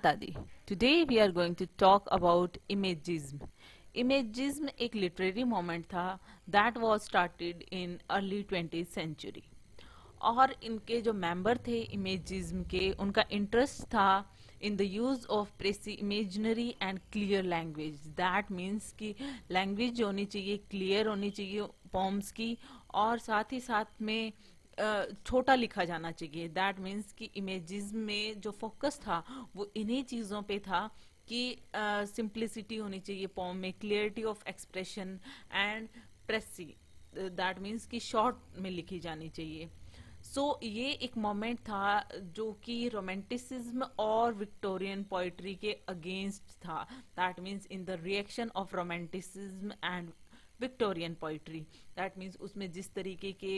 माता दी। Today we are going to talk about imagism. Imagism एक literary moment था that was started in early 20th century. और इनके जो मेंबर थे इमेजिज्म के, उनका इंटरेस्ट था in the use of precise imaginary and clear language. That means कि लैंग्वेज जो होनी चाहिए क्लियर होनी चाहिए पॉम्स की, और साथ ही साथ में छोटा लिखा जाना चाहिए। दैट मीन्स कि इमेजिज्म में जो फोकस था वो इन्हीं चीज़ों पे था कि सिंप्लिसिटी होनी चाहिए पॉम में, clarity of expression and precise. That means कि शॉर्ट में लिखी जानी चाहिए। ये एक मोमेंट था जो कि रोमांटिसिज्म और विक्टोरियन पोइट्री के अगेंस्ट था। That means in the reaction of romanticism and Victorian poetry. That means उसमें जिस तरीके के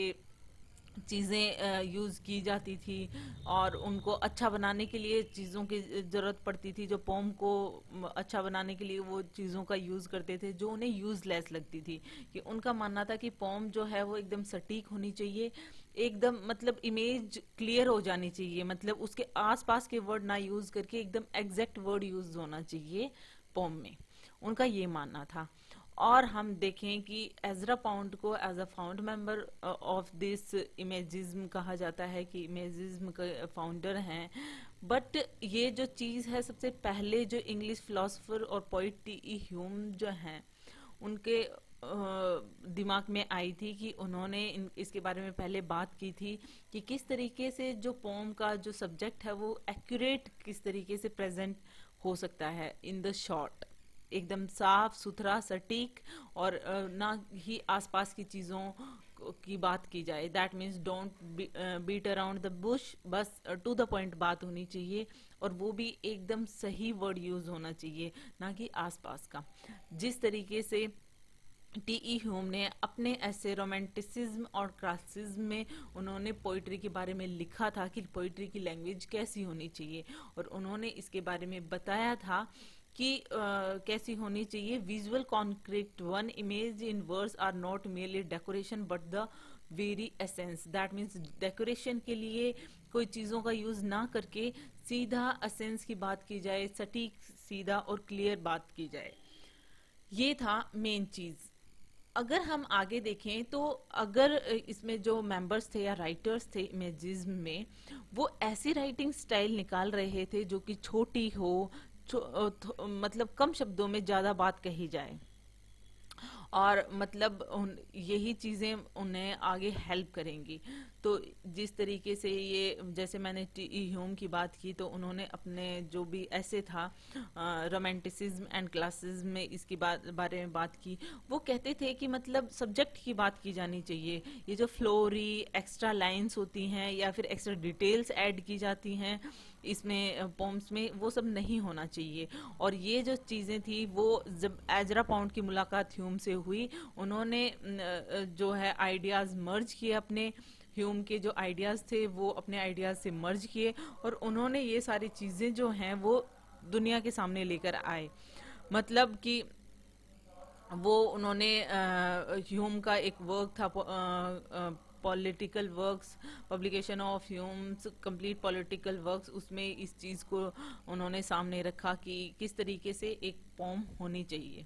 चीज़ें यूज़ की जाती थी और उनको अच्छा बनाने के लिए चीज़ों की ज़रूरत पड़ती थी, जो पोम को अच्छा बनाने के लिए वो चीज़ों का यूज़ करते थे जो उन्हें यूज़लेस लगती थी। कि उनका मानना था कि पोम जो है वो एकदम सटीक होनी चाहिए, एकदम मतलब इमेज क्लियर हो जानी चाहिए, मतलब उसके आसपास के वर्ड ना यूज़ करके एकदम एग्जैक्ट वर्ड यूज़ होना चाहिए पोम में। उनका ये मानना था। और हम देखें कि एजरा पाउंड को as a found member of this imagism कहा जाता है, कि इमेजिज्म के फाउंडर हैं। बट ये जो चीज़ है, सबसे पहले जो इंग्लिश फिलोसोफर और पोइट टी ह्यूम जो हैं उनके दिमाग में आई थी कि उन्होंने इसके बारे में पहले बात की थी कि किस तरीके से जो पोम का जो सब्जेक्ट है वो एक्यूरेट किस तरीके से प्रेजेंट हो सकता है इन द शॉर्ट, एकदम साफ सुथरा सटीक, और ना ही आसपास की चीज़ों की बात की जाए। That means don't beat around the bush, बस टू द पॉइंट बात होनी चाहिए, और वो भी एकदम सही वर्ड यूज होना चाहिए, ना कि आसपास का। जिस तरीके से टी ह्यूम ने अपने ऐसे रोमांटिसिज्म और क्लासिज्म में उन्होंने पोइट्री के बारे में लिखा था कि पोइट्री की लैंग्वेज कैसी होनी चाहिए, और उन्होंने इसके बारे में बताया था कि कैसी होनी चाहिए। Visual concrete one image in words are not merely decoration but the very essence. That means decoration के लिए कोई चीज़ों का यूज ना करके सीधा एसेंस की बात की जाए, सटीक सीधा और क्लियर बात की जाए। ये था मेन चीज। अगर हम आगे देखें तो अगर इसमें जो मेंबर्स थे या राइटर्स थे इमेजिज्म में, वो ऐसी राइटिंग स्टाइल निकाल रहे थे जो कि छोटी हो, मतलब कम शब्दों में ज्यादा बात कही जाए, और मतलब यही चीज़ें उन्हें आगे हेल्प करेंगी। तो जिस तरीके से ये, जैसे मैंने टी ह्यूम की बात की, तो उन्होंने अपने जो भी ऐसे था रोमांटिसिज्म एंड क्लासिज्म में इसकी बारे में बात की। वो कहते थे कि मतलब सब्जेक्ट की बात की जानी चाहिए, ये जो फ्लोरी एक्स्ट्रा लाइंस होती हैं या फिर एक्स्ट्रा डिटेल्स ऐड की जाती हैं इसमें पोम्स में, वो सब नहीं होना चाहिए। और ये जो चीज़ें थी वो जब एजरा पाउंड की मुलाकात ह्यूम से हुई, उन्होंने जो है आइडियाज़ मर्ज किए, अपने ह्यूम के जो आइडियाज़ थे वो अपने आइडियाज़ से मर्ज किए, और उन्होंने ये सारी चीज़ें जो हैं वो दुनिया के सामने लेकर आए। मतलब कि वो उन्होंने ह्यूम का एक वर्क था political works, publication of Hume's complete political works, उसमें इस चीज़ को उन्होंने सामने रखा कि किस तरीके से एक पॉम होनी चाहिए।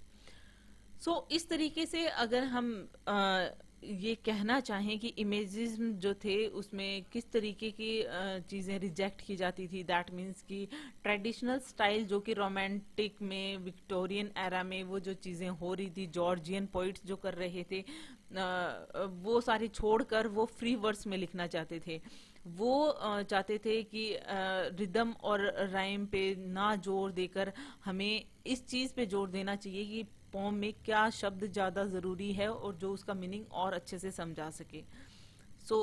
इस तरीके से अगर हम ये कहना चाहें कि इमेजिज्म जो थे उसमें किस तरीके की चीज़ें रिजेक्ट की जाती थी, दैट मीन्स कि ट्रेडिशनल स्टाइल जो कि रोमांटिक में विक्टोरियन एरा में वो जो चीज़ें हो रही थी, जॉर्जियन पोइट्स जो कर रहे थे, वो सारी छोड़कर वो फ्री वर्स में लिखना चाहते थे। वो चाहते थे कि रिदम और राइम पे ना जोर देकर हमें इस चीज़ पे जोर देना चाहिए कि पोम में क्या शब्द ज़्यादा ज़रूरी है और जो उसका मीनिंग और अच्छे से समझा सके। सो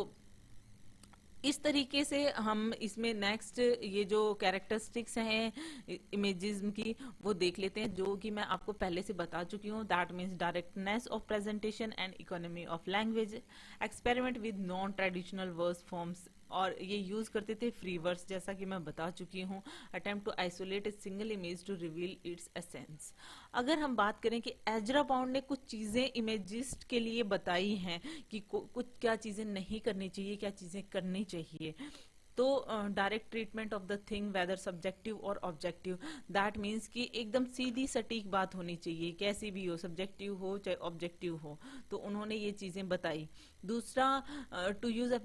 इस तरीके से हम इसमें नेक्स्ट ये जो कैरेक्टरिस्टिक्स हैं इमेजिज्म की वो देख लेते हैं, जो कि मैं आपको पहले से बता चुकी हूँ। That means directness of presentation and economy of language, experiment with non traditional verse forms, और ये यूज करते थे फ्री वर्ड्स जैसा कि मैं बता चुकी हूँ। Attempt to isolate a single image to reveal its essence. अगर हम बात करें कि एजरा पाउंड ने कुछ चीज़ें इमेजिस्ट के लिए बताई हैं कि कुछ क्या चीज़ें नहीं करनी चाहिए, क्या चीज़ें करनी चाहिए, तो direct treatment of the thing whether subjective और ऑब्जेक्टिव, दैट मीन्स कि एकदम सीधी सटीक बात होनी चाहिए, कैसी भी हो, सब्जेक्टिव हो चाहे ऑब्जेक्टिव हो। तो उन्होंने ये चीजें बताई। दूसरा, to use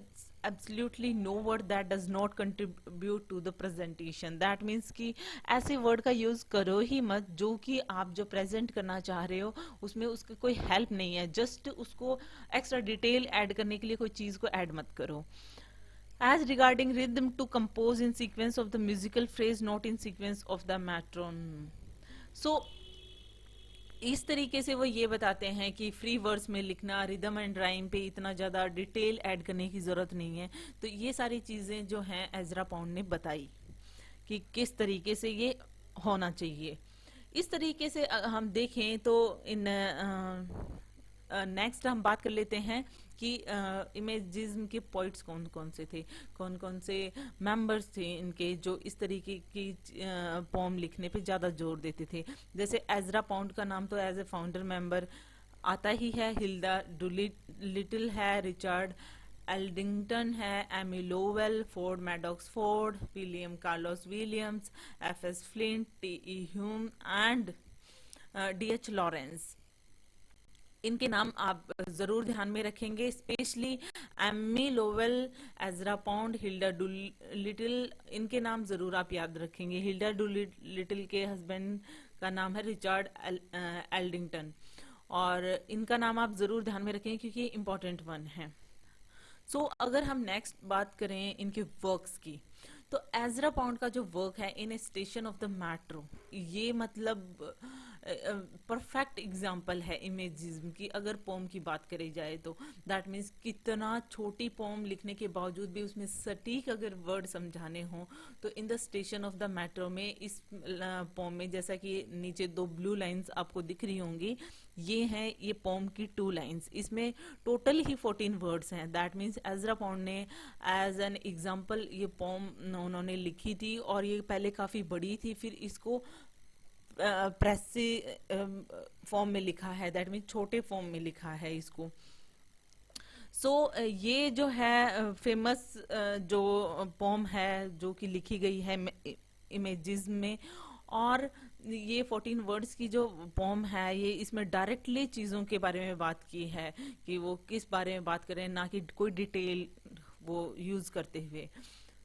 absolutely no word that does not contribute to the presentation, that means कि ऐसे वर्ड का यूज करो ही मत जो कि आप जो प्रेजेंट करना चाह रहे हो उसमें उसकी कोई हेल्प नहीं है, जस्ट उसको एक्स्ट्रा डिटेल ऐड करने के लिए कोई चीज को ऐड मत करो। As regarding rhythm, to compose in sequence of the musical phrase, not in sequence of the metronome. So इस तरीके से वो ये बताते हैं कि फ्री वर्ड्स में लिखना, रिदम एंड राइम पे इतना ज्यादा डिटेल ऐड करने की जरूरत नहीं है। तो ये सारी चीजें जो हैं एजरा पाउंड ने बताई कि किस तरीके से ये होना चाहिए। इस तरीके से हम देखें तो इन नेक्स्ट हम बात कर लेते हैं कि इमेजिज्म के पॉइंट्स कौन कौन से थे, कौन कौन से मेंबर्स थे इनके जो इस तरीके की पोम लिखने पे ज्यादा जोर देते थे। जैसे एजरा पाउंड का नाम तो एज ए फाउंडर मेंबर आता ही है, हिल्डा लिटिल है, रिचर्ड एल्डिंगटन है, Amy Lowell, Ford Madox Ford, William Carlos Williams, F S Flint, T E Hulme and D H Lawrence. इनके नाम आप जरूर ध्यान में रखेंगे, specially Amy Lowell, Ezra Pound, Hilda Doolittle, इनके नाम जरूर आप याद रखेंगे। हिल्डा डू लिटिल के हस्बैंड का नाम है रिचर्ड एल्डिंगटन, और इनका नाम आप जरूर ध्यान में रखेंगे क्योंकि इम्पोर्टेंट वन है। सो अगर हम नेक्स्ट बात करें इनके वर्क्स की, तो एजरा पाउंड का जो वर्क है इन ए स्टेशन ऑफ द मेट्रो, ये मतलब परफेक्ट एग्जाम्पल है इमेजिज्म की। अगर पोम की बात करी जाए तो दैट मीन्स कितना छोटी पोम लिखने के बावजूद भी उसमें सटीक अगर वर्ड समझाने हो तो in the station of the metro में इस पोम में, जैसा कि नीचे दो ब्लू लाइंस आपको दिख रही होंगी, ये हैं ये पोम की 2 लाइंस। इसमें टोटल ही 14 वर्ड्स हैं। दैट मीन्स एजरा पाउंड ने एज एन एग्जाम्पल ये पोम उन्होंने लिखी थी, और ये पहले काफी बड़ी थी, फिर इसको प्रेसी फॉर्म में लिखा है, दैट मीन छोटे फॉर्म में लिखा है इसको। सो ये जो है फेमस जो पोम है जो कि लिखी गई है इमेजिज्म में, और ये 14 वर्ड्स की जो पोम है ये इसमें डायरेक्टली चीजों के बारे में बात की है कि वो किस बारे में बात करें, ना कि कोई डिटेल वो यूज करते हुए।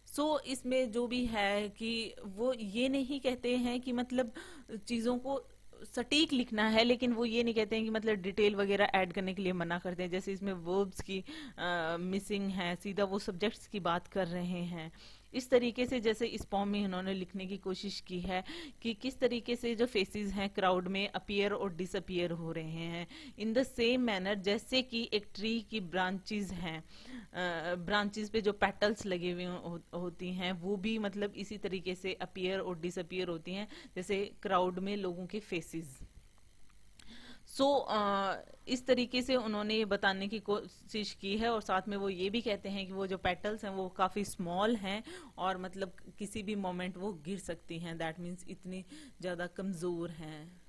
सो इसमें जो भी है कि वो ये नहीं कहते हैं कि मतलब चीजों को सटीक लिखना है, लेकिन वो ये नहीं कहते हैं कि मतलब डिटेल वगैरह ऐड करने के लिए मना करते हैं। जैसे इसमें वर्ब्स की मिसिंग है, सीधा वो सब्जेक्ट्स की बात कर रहे हैं। इस तरीके से जैसे इस पॉम में उन्होंने लिखने की कोशिश की है कि किस तरीके से जो फेसेस हैं क्राउड में अपीयर और डिसअपीयर हो रहे हैं इन द सेम मैनर, जैसे कि एक ट्री की ब्रांचेस हैं, ब्रांचेस पे जो पेटल्स लगे हुए होती हैं वो भी मतलब इसी तरीके से अपीयर और डिसअपीयर होती हैं जैसे क्राउड में लोगों के फेसेस। सो इस तरीके से उन्होंने ये बताने की कोशिश की है, और साथ में वो ये भी कहते हैं कि वो जो पेटल्स हैं वो काफी स्मॉल हैं और मतलब किसी भी मोमेंट वो गिर सकती हैं, दैट मीन्स इतनी ज्यादा कमजोर हैं।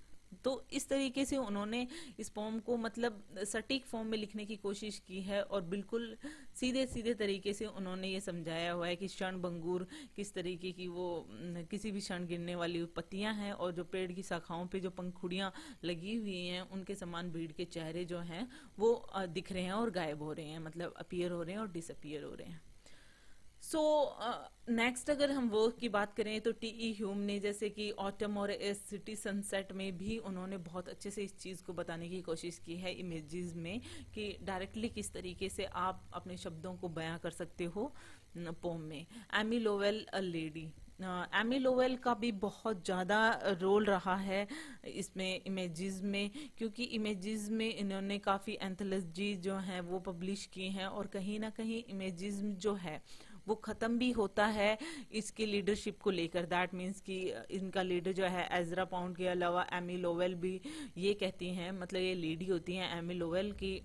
तो इस तरीके से उन्होंने इस पोम को मतलब सटीक फॉर्म में लिखने की कोशिश की है, और बिल्कुल सीधे सीधे तरीके से उन्होंने ये समझाया हुआ है कि क्षण भंगुर किस तरीके की वो किसी भी क्षण गिरने वाली पत्तियां हैं, और जो पेड़ की शाखाओं पे जो पंखुड़ियां लगी हुई हैं उनके समान भीड़ के चेहरे जो हैं वो दिख रहे हैं और गायब हो रहे हैं, मतलब अपीयर हो रहे हैं और डिसअपीयर हो रहे हैं। सो नेक्स्ट अगर हम वर्क की बात करें तो टी.ई. ह्यूम ने जैसे कि ऑटम और ए सिटी सनसेट में भी उन्होंने बहुत अच्छे से इस चीज को बताने की कोशिश की है इमेजेस में कि डायरेक्टली किस तरीके से आप अपने शब्दों को बयां कर सकते हो पोम में। Amy Lowell a lady, Amy Lowell का भी बहुत ज़्यादा रोल रहा है इसमें इमेजेस में, क्योंकि इमेजेस में इन्होंने काफ़ी एंथोलॉजी जो हैं वो पब्लिश की हैं, और कहीं ना कहीं इमेजेस जो है वो ख़त्म भी होता है इसकी लीडरशिप को लेकर। दैट मीन्स कि इनका लीडर जो है एजरा पाउंड के अलावा एमी लोवेल भी ये कहती हैं, मतलब ये लेडी होती हैं एमी लोवेल की,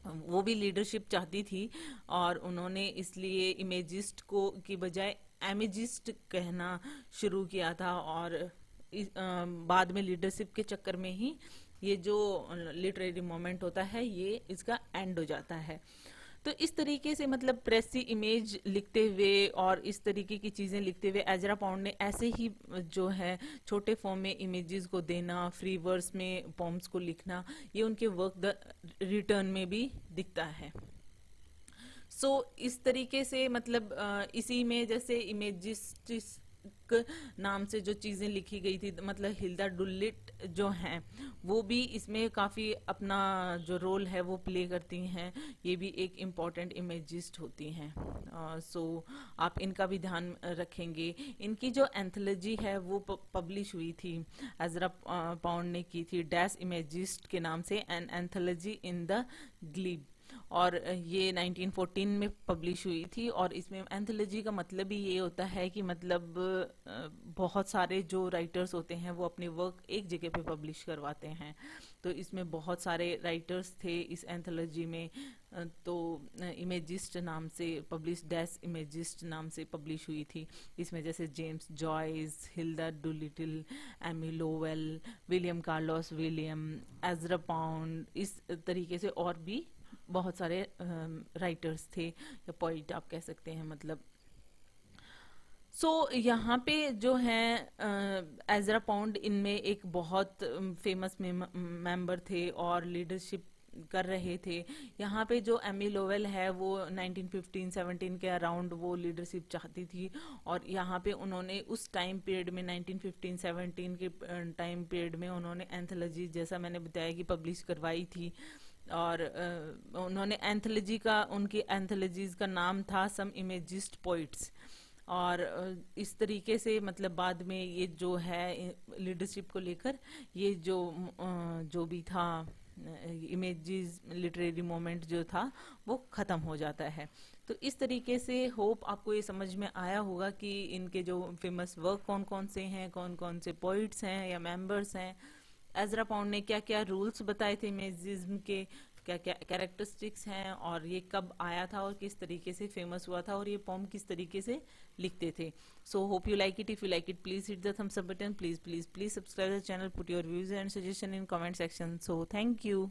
वो भी लीडरशिप चाहती थी, और उन्होंने इसलिए इमेजिस्ट को की बजाय एमेजिस्ट कहना शुरू किया था, और बाद में लीडरशिप के चक्कर में ही ये जो लिटरेरी मोमेंट होता है ये इसका एंड हो जाता है। तो इस तरीके से मतलब प्रेस की इमेज लिखते हुए और इस तरीके की चीज़ें लिखते हुए एजरा पाउंड ने ऐसे ही जो है छोटे फॉर्म में इमेजेस को देना, फ्री वर्स में पॉम्स को लिखना, ये उनके वर्क द रिटर्न में भी दिखता है। इस तरीके से मतलब इसी में जैसे इमेजिस्टिक नाम से जो चीजें लिखी गई थी, मतलब हिल्दा डुलिट जो हैं वो भी इसमें काफी अपना जो रोल है वो प्ले करती हैं। ये भी एक इम्पॉर्टेंट इमेजिस्ट होती हैं। आप इनका भी ध्यान रखेंगे। इनकी जो एंथोलॉजी है वो पब्लिश हुई थी, एजरा पाउंड ने की थी डैश इमेजिस्ट के नाम से, an anthology in the Gleb, और ये 1914 में पब्लिश हुई थी। और इसमें एंथोलॉजी का मतलब ही ये होता है कि मतलब बहुत सारे जो राइटर्स होते हैं वो अपने वर्क एक जगह पे पब्लिश करवाते हैं। तो इसमें बहुत सारे राइटर्स थे इस एंथोलॉजी में। तो इमेजिस्ट नाम से पब्लिश, डैश इमेजिस्ट नाम से पब्लिश हुई थी। इसमें जैसे James Joyce, Hilda Doolittle, Amy Lowell, William Carlos William, Ezra Pound, इस तरीके से और भी बहुत सारे राइटर्स थे या पोइट आप कह सकते हैं मतलब। यहाँ पे जो है एजरा पाउंड इनमें एक बहुत फेमस मेंबर थे और लीडरशिप कर रहे थे। यहाँ पे जो एमी लोवेल है वो 1915-17 के अराउंड वो लीडरशिप चाहती थी, और यहाँ पे उन्होंने उस टाइम पीरियड में 1915-17 के टाइम पीरियड में उन्होंने एंथोलॉजी, जैसा मैंने बताया, कि पब्लिश करवाई थी। और उन्होंने एंथोलॉजी का, उनकी एंथोलॉजीज का नाम था सम इमेजिस्ट पोइट्स। और इस तरीके से मतलब बाद में ये जो है लीडरशिप को लेकर ये जो भी था इमेजेस लिटरेरी मोमेंट जो था वो खत्म हो जाता है। तो इस तरीके से होप आपको ये समझ में आया होगा कि इनके जो फेमस वर्क कौन कौन से हैं, कौन कौन से पोइट्स हैं या मेंबर्स हैं, एजरा पाउंड ने क्या क्या रूल्स बताए थे इमेजिज्म के, क्या क्या कैरेक्टरिस्टिक्स हैं, और ये कब आया था और किस तरीके से फेमस हुआ था, और ये पोम किस तरीके से लिखते थे। So hope you like it. If you like it, please hit the thumbs up button, please please please subscribe the channel, put your views and suggestion in comment section. So thank you.